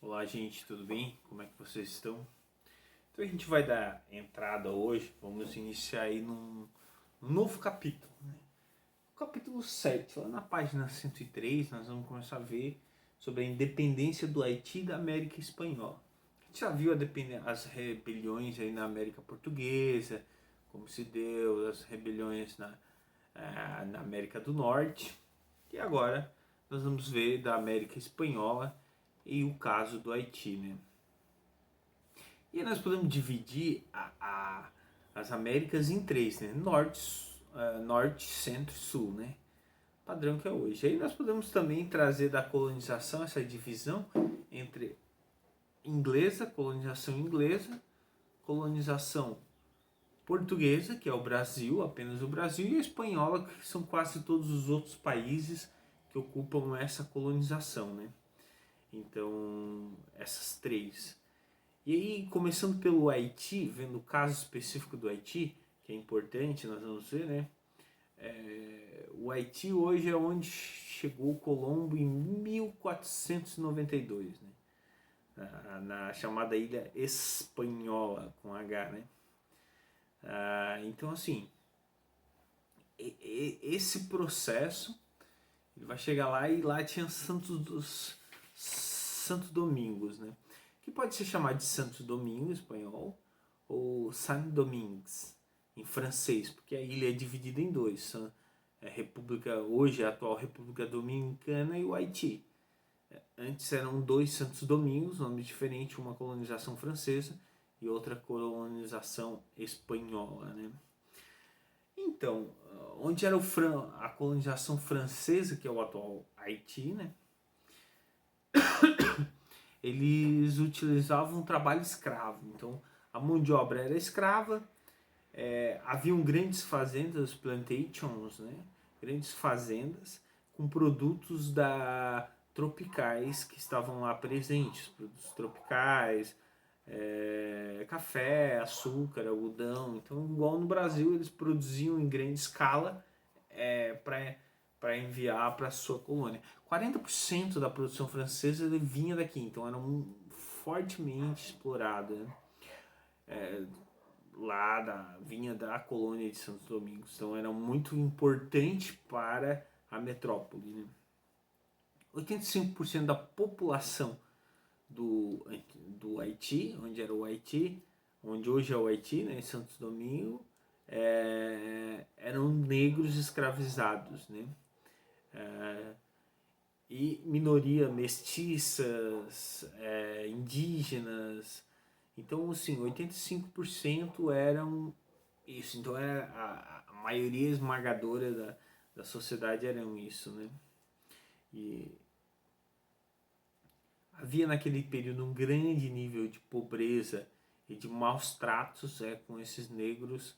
Olá, gente, tudo bem? Como é que vocês estão? Então a gente vai dar entrada hoje, vamos iniciar aí num novo capítulo, né? O capítulo 7, lá na página 103, nós vamos começar a ver sobre a independência do Haiti e da América Espanhola. A gente já viu as rebeliões aí na América Portuguesa, como se deu, as rebeliões na América do Norte. E agora nós vamos ver da América Espanhola e o caso do Haiti, né? E nós podemos dividir as Américas em três, né? Norte, Centro e Sul, né? Padrão que é hoje. Aí nós podemos também trazer da colonização essa divisão entre colonização colonização portuguesa, que é o Brasil, apenas o Brasil, e a espanhola, que são quase todos os outros países que ocupam essa colonização, né? Então, essas três. E aí, começando pelo Haiti, vendo o caso específico do Haiti, que é importante, nós vamos ver, né? O Haiti hoje é onde chegou Colombo em 1492, né? Na chamada Ilha Espanhola, com H, né? Então, assim, esse processo, ele vai chegar lá e lá tinha Santo Domingos, né? Que pode ser chamado de Santo Domingo em espanhol ou Saint-Domingues em francês, porque a ilha é dividida em dois, hoje a atual República Dominicana e o Haiti. Antes eram dois Santos Domingos, nome diferente, uma colonização francesa e outra colonização espanhola, né? Então, onde era a colonização francesa, que é o atual Haiti, né? Eles utilizavam um trabalho escravo. Então, a mão de obra era escrava, haviam grandes fazendas, plantations, né? Grandes fazendas com produtos tropicais que estavam lá presentes, produtos tropicais, café, açúcar, algodão. Então, igual no Brasil, eles produziam em grande escala para enviar para a sua colônia. 40% da produção francesa vinha daqui, então era fortemente explorada, né? Vinha da colônia de Santos Domingos, então era muito importante para a metrópole, né? 85% da população do Haiti, onde era o Haiti, onde hoje é o Haiti, né, em Santos Domingos, eram negros escravizados, né? E minoria mestiças, indígenas. Então, assim, 85% eram isso. Então, a maioria esmagadora da sociedade eram isso, né? E havia naquele período um grande nível de pobreza e de maus tratos com esses negros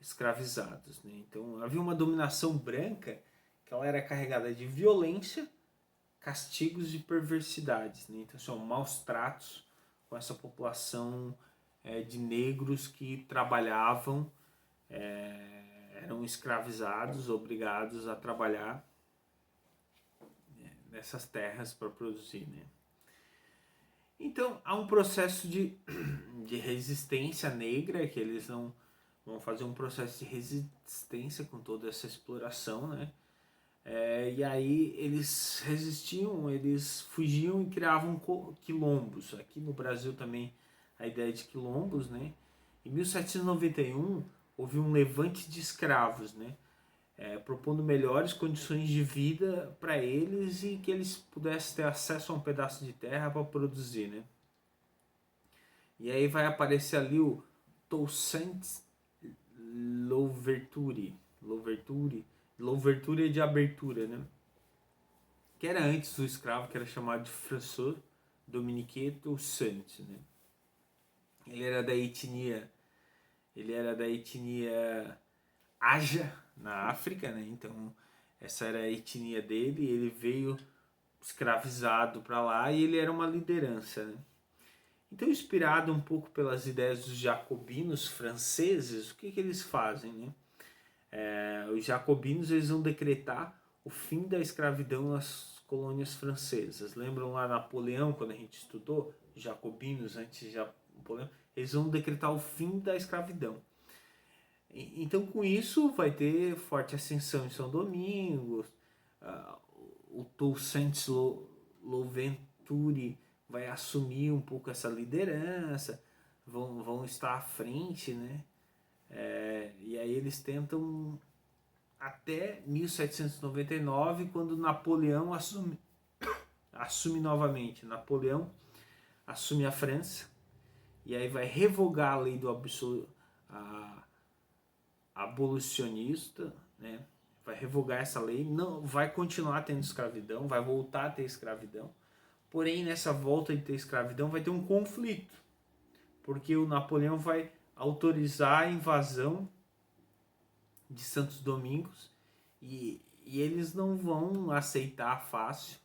escravizados, né? Então, havia uma dominação branca que ela era carregada de violência, castigos e perversidades, né? Então são maus tratos com essa população de negros que trabalhavam, eram escravizados, obrigados a trabalhar nessas terras para produzir, né? Então há um processo de resistência negra, que eles vão fazer um processo de resistência com toda essa exploração, né? E aí eles resistiam, eles fugiam e criavam quilombos. Aqui no Brasil também a ideia de quilombos, né? Em 1791 houve um levante de escravos, né? Propondo melhores condições de vida para eles e que eles pudessem ter acesso a um pedaço de terra para produzir, né? E aí vai aparecer ali o Toussaint Louverture de abertura, né? Que era antes do escravo, que era chamado de François Dominique Toussaint, né? Ele era da etnia Aja, na África, né? Então essa era a etnia dele, ele veio escravizado para lá e ele era uma liderança, né? Então, inspirado um pouco pelas ideias dos jacobinos franceses, o que eles fazem, né? Os jacobinos eles vão decretar o fim da escravidão nas colônias francesas. Lembram lá Napoleão, quando a gente estudou, jacobinos antes de Napoleão, eles vão decretar o fim da escravidão. Então, com isso, vai ter forte ascensão em São Domingos, o Toussaint Louverture vai assumir um pouco essa liderança, vão estar à frente, né? E aí eles tentam até 1799, quando Napoleão assume novamente. Napoleão assume a França e aí vai revogar a lei do abolicionista, né? Vai revogar essa lei, não vai continuar tendo escravidão, vai voltar a ter escravidão. Porém, nessa volta de ter escravidão vai ter um conflito, porque o Napoleão vai autorizar a invasão de Santos Domingos e eles não vão aceitar fácil.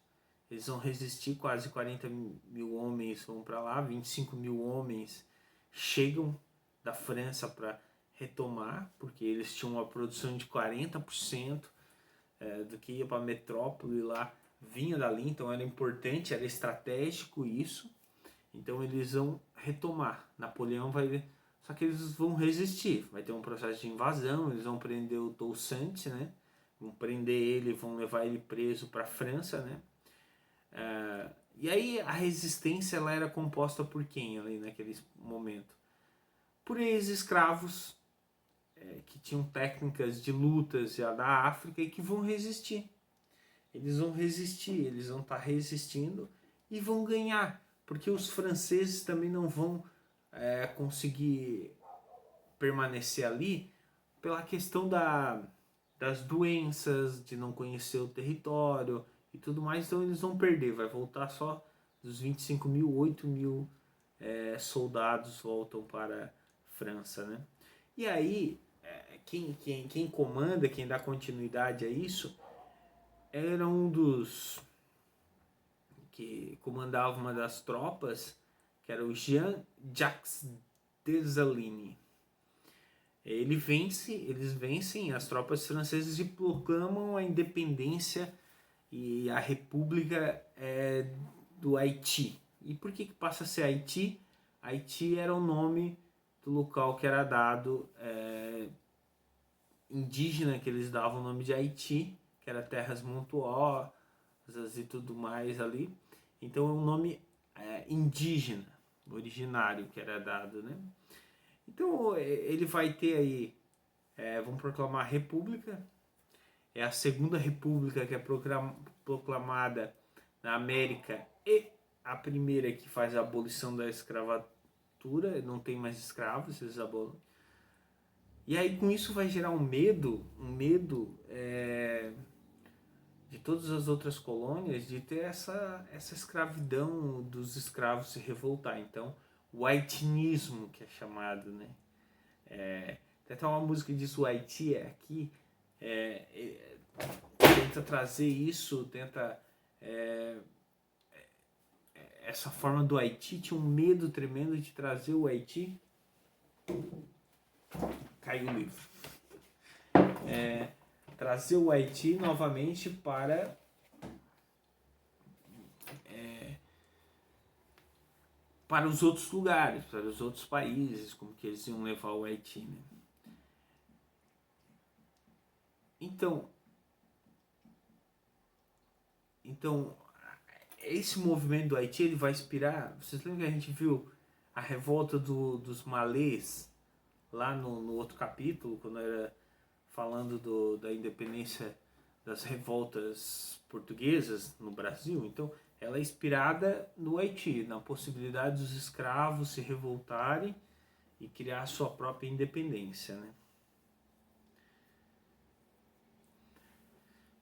Eles vão resistir, quase 40 mil homens vão para lá, 25 mil homens chegam da França para retomar, porque eles tinham uma produção de 40% do que ia para a metrópole lá, vinha dali, então era importante, era estratégico isso. Então eles vão retomar. Napoleão vai... Só que eles vão resistir, vai ter um processo de invasão, eles vão prender o Toussaint, né? Vão prender ele, vão levar ele preso para a França, né? E aí a resistência ela era composta por quem ali naquele momento? Por ex-escravos que tinham técnicas de lutas já da África e que vão resistir. Eles vão resistir, eles vão estar resistindo e vão ganhar, porque os franceses também não vão conseguir permanecer ali pela questão das doenças, de não conhecer o território e tudo mais, então eles vão perder, vai voltar só dos 25 mil, 8 mil soldados voltam para a França, né? E aí, quem comanda, quem dá continuidade a isso, era um dos que comandava uma das tropas, que era o Jean-Jacques Dessalines. Eles vencem as tropas francesas e proclamam a independência e a república do Haiti. E por que passa a ser Haiti? Haiti era o nome do local que era dado indígena, que eles davam o nome de Haiti, que era terras montuosas e tudo mais ali. Então é um nome indígena, originário que era dado, né? Então ele vai ter aí, vamos proclamar a república, é a segunda república que é proclamada na América e a primeira que faz a abolição da escravatura, não tem mais escravos, eles abolem. E aí com isso vai gerar um medo de todas as outras colônias de ter essa escravidão dos escravos se revoltar. Então o haitianismo que é chamado, né? Tem até uma música que diz o Haiti é aqui, tenta trazer isso, tenta essa forma do Haiti, tinha um medo tremendo de trazer o Haiti. Caiu o livro. Trazer o Haiti novamente para os outros lugares, para os outros países, como que eles iam levar o Haiti, né? Então, esse movimento do Haiti, ele vai inspirar... Vocês lembram que a gente viu a revolta dos malês lá no outro capítulo, quando era falando da independência das revoltas portuguesas no Brasil? Então, ela é inspirada no Haiti, na possibilidade dos escravos se revoltarem e criar sua própria independência, né?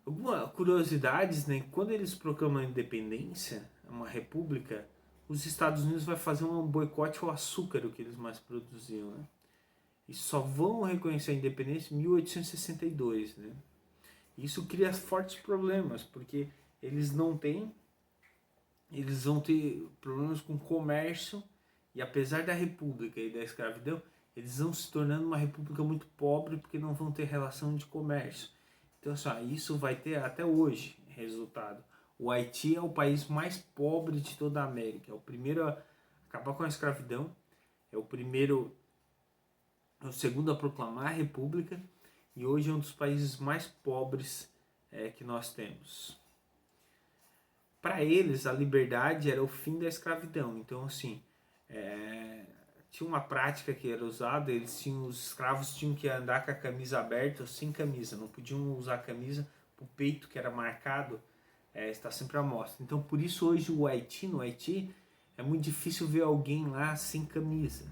Algumas curiosidades, né? Quando eles proclamam a independência, uma república, os Estados Unidos vai fazer um boicote ao açúcar, o que eles mais produziam, né? E só vão reconhecer a independência em 1862, né? Isso cria fortes problemas, porque eles vão ter problemas com comércio, e apesar da república e da escravidão, eles vão se tornando uma república muito pobre, porque não vão ter relação de comércio. Então, assim, isso vai ter até hoje resultado. O Haiti é o país mais pobre de toda a América. É o primeiro a acabar com a escravidão. É o segundo a proclamar a república. E hoje é um dos países mais pobres que nós temos. Para eles, a liberdade era o fim da escravidão. Então, assim, tinha uma prática que era usada, os escravos tinham que andar com a camisa aberta ou sem camisa, não podiam usar camisa, o peito que era marcado está sempre à mostra. Então, por isso hoje no Haiti, é muito difícil ver alguém lá sem camisa,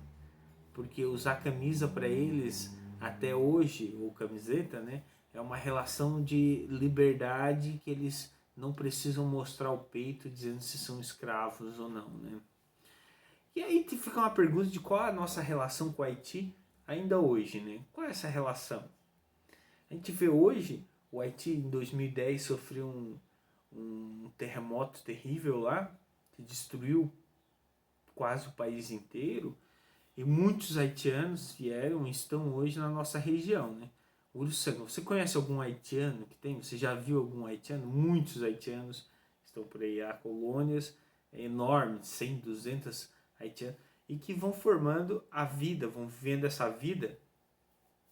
porque usar camisa para eles, até hoje, ou camiseta, né, é uma relação de liberdade que eles não precisam mostrar o peito dizendo se são escravos ou não, né? E aí fica uma pergunta de qual é a nossa relação com o Haiti ainda hoje, né? Qual é essa relação? A gente vê hoje, o Haiti em 2010 sofreu um terremoto terrível lá, que destruiu quase o país inteiro, e muitos haitianos vieram e estão hoje na nossa região, né? Você conhece algum haitiano que tem? Você já viu algum haitiano? Muitos haitianos estão por aí. Há colônias enormes, 100, 200 haitianos, e que vão formando a vida, vão vivendo essa vida,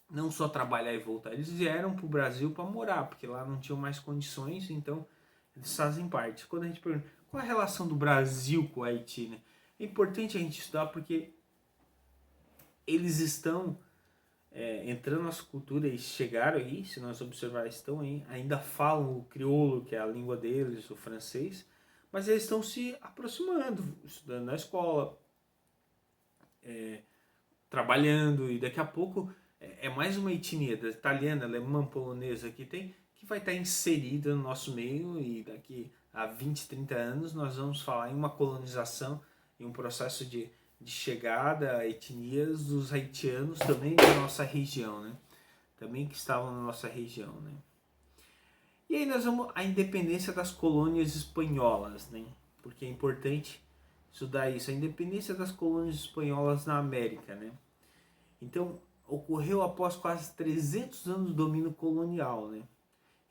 não só trabalhar e voltar. Eles vieram para o Brasil para morar, porque lá não tinham mais condições, então eles fazem parte. Quando a gente pergunta qual é a relação do Brasil com o Haiti, né? É importante a gente estudar porque eles estão entrando na nossa cultura e chegaram aí, se nós observar, estão aí, ainda falam o crioulo, que é a língua deles, o francês, mas eles estão se aproximando, estudando na escola, trabalhando, e daqui a pouco é mais uma etnia italiana, alemã, polonesa que tem, que vai estar inserida no nosso meio, e daqui a 20, 30 anos nós vamos falar em uma colonização, em um processo de chegada a etnias dos haitianos também da nossa região, né? Também que estavam na nossa região, né? E aí nós vamos à independência das colônias espanholas, né? Porque é importante estudar isso, a independência das colônias espanholas na América, né? Então, ocorreu após quase 300 anos do domínio colonial, né?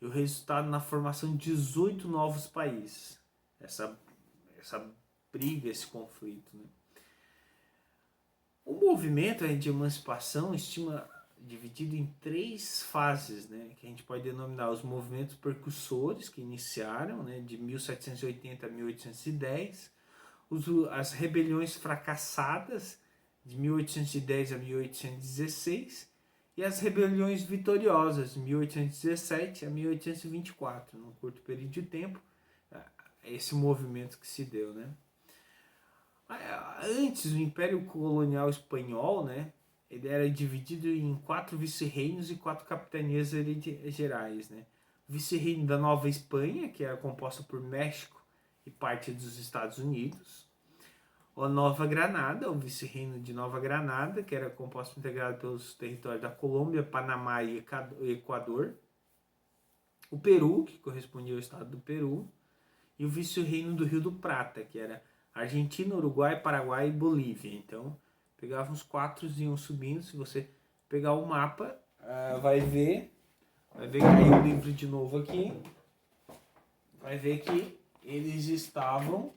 E o resultado na formação de 18 novos países. Essa briga, esse conflito, né? O movimento de emancipação estima dividido em 3 fases, né, que a gente pode denominar os movimentos percussores, que iniciaram, né, de 1780 a 1810, as rebeliões fracassadas, de 1810 a 1816, e as rebeliões vitoriosas, de 1817 a 1824, num curto período de tempo, esse movimento que se deu, né. Antes, o Império Colonial Espanhol, né, ele era dividido em 4 vice-reinos e 4 capitanias gerais, né. O vice-reino da Nova Espanha, que era composta por México e parte dos Estados Unidos. A Nova Granada, o vice-reino de Nova Granada, que era composto integrado pelos territórios da Colômbia, Panamá e Equador. O Peru, que correspondia ao estado do Peru. E o vice-reino do Rio do Prata, que era Argentina, Uruguai, Paraguai e Bolívia. Então, pegava uns 4 e iam subindo. Se você pegar o mapa, vai ver cair o livro de novo aqui. Vai ver que eles estavam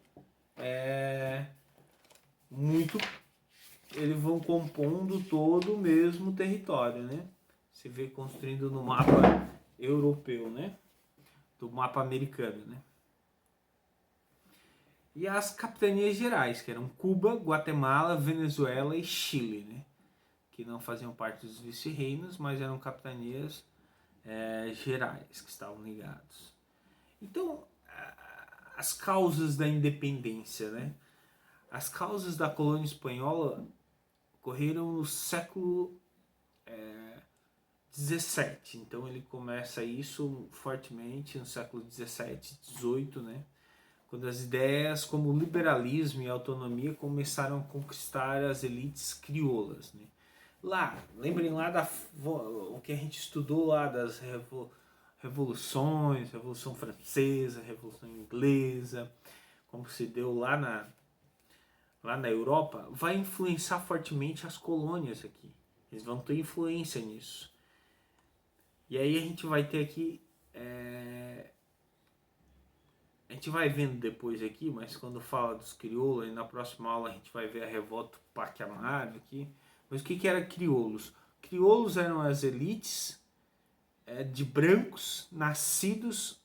eles vão compondo todo o mesmo território, né? Você vê construindo no mapa europeu, né? Do mapa americano, né? E as capitanias gerais, que eram Cuba, Guatemala, Venezuela e Chile, né? Que não faziam parte dos vice-reinos, mas eram capitanias gerais que estavam ligados. Então, as causas da independência, né? As causas da colônia espanhola ocorreram no século XVII. Então ele começa isso fortemente no século XVII, XVIII, né? Quando as ideias como liberalismo e autonomia começaram a conquistar as elites crioulas, né? Lá, lembrem lá o que a gente estudou lá das revoluções, Revolução Francesa, Revolução Inglesa, como se deu lá na Europa, vai influenciar fortemente as colônias aqui. Eles vão ter influência nisso. E aí a gente vai ter aqui gente vai vendo depois aqui, mas quando fala dos crioulos, aí na próxima aula a gente vai ver a revolta Paquiamara aqui. Mas o que era crioulos? Crioulos eram as elites de brancos nascidos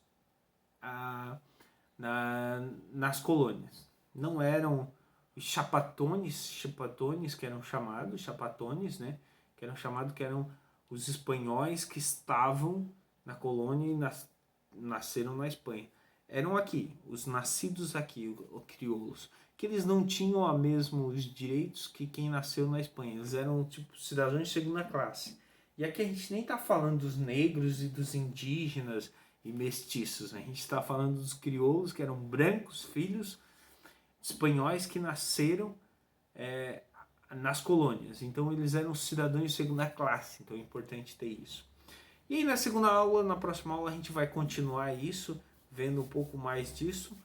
nas colônias. Não eram os chapatones que eram chamados, chapatones, né? Que eram os espanhóis que estavam na colônia e nasceram na Espanha. Eram aqui, os nascidos aqui, os crioulos, que eles não tinham os mesmos direitos que quem nasceu na Espanha. Eles eram tipo cidadãos de segunda classe. E aqui a gente nem está falando dos negros e dos indígenas e mestiços, né? A gente está falando dos crioulos, que eram brancos, filhos espanhóis que nasceram nas colônias. Então eles eram cidadãos de segunda classe, então é importante ter isso. E aí na segunda aula, na próxima aula, a gente vai continuar isso, vendo um pouco mais disso.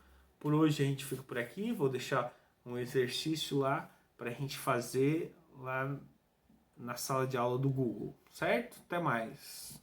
Por hoje a gente fica por aqui, vou deixar um exercício lá para a gente fazer lá na sala de aula do Google, certo? Até mais!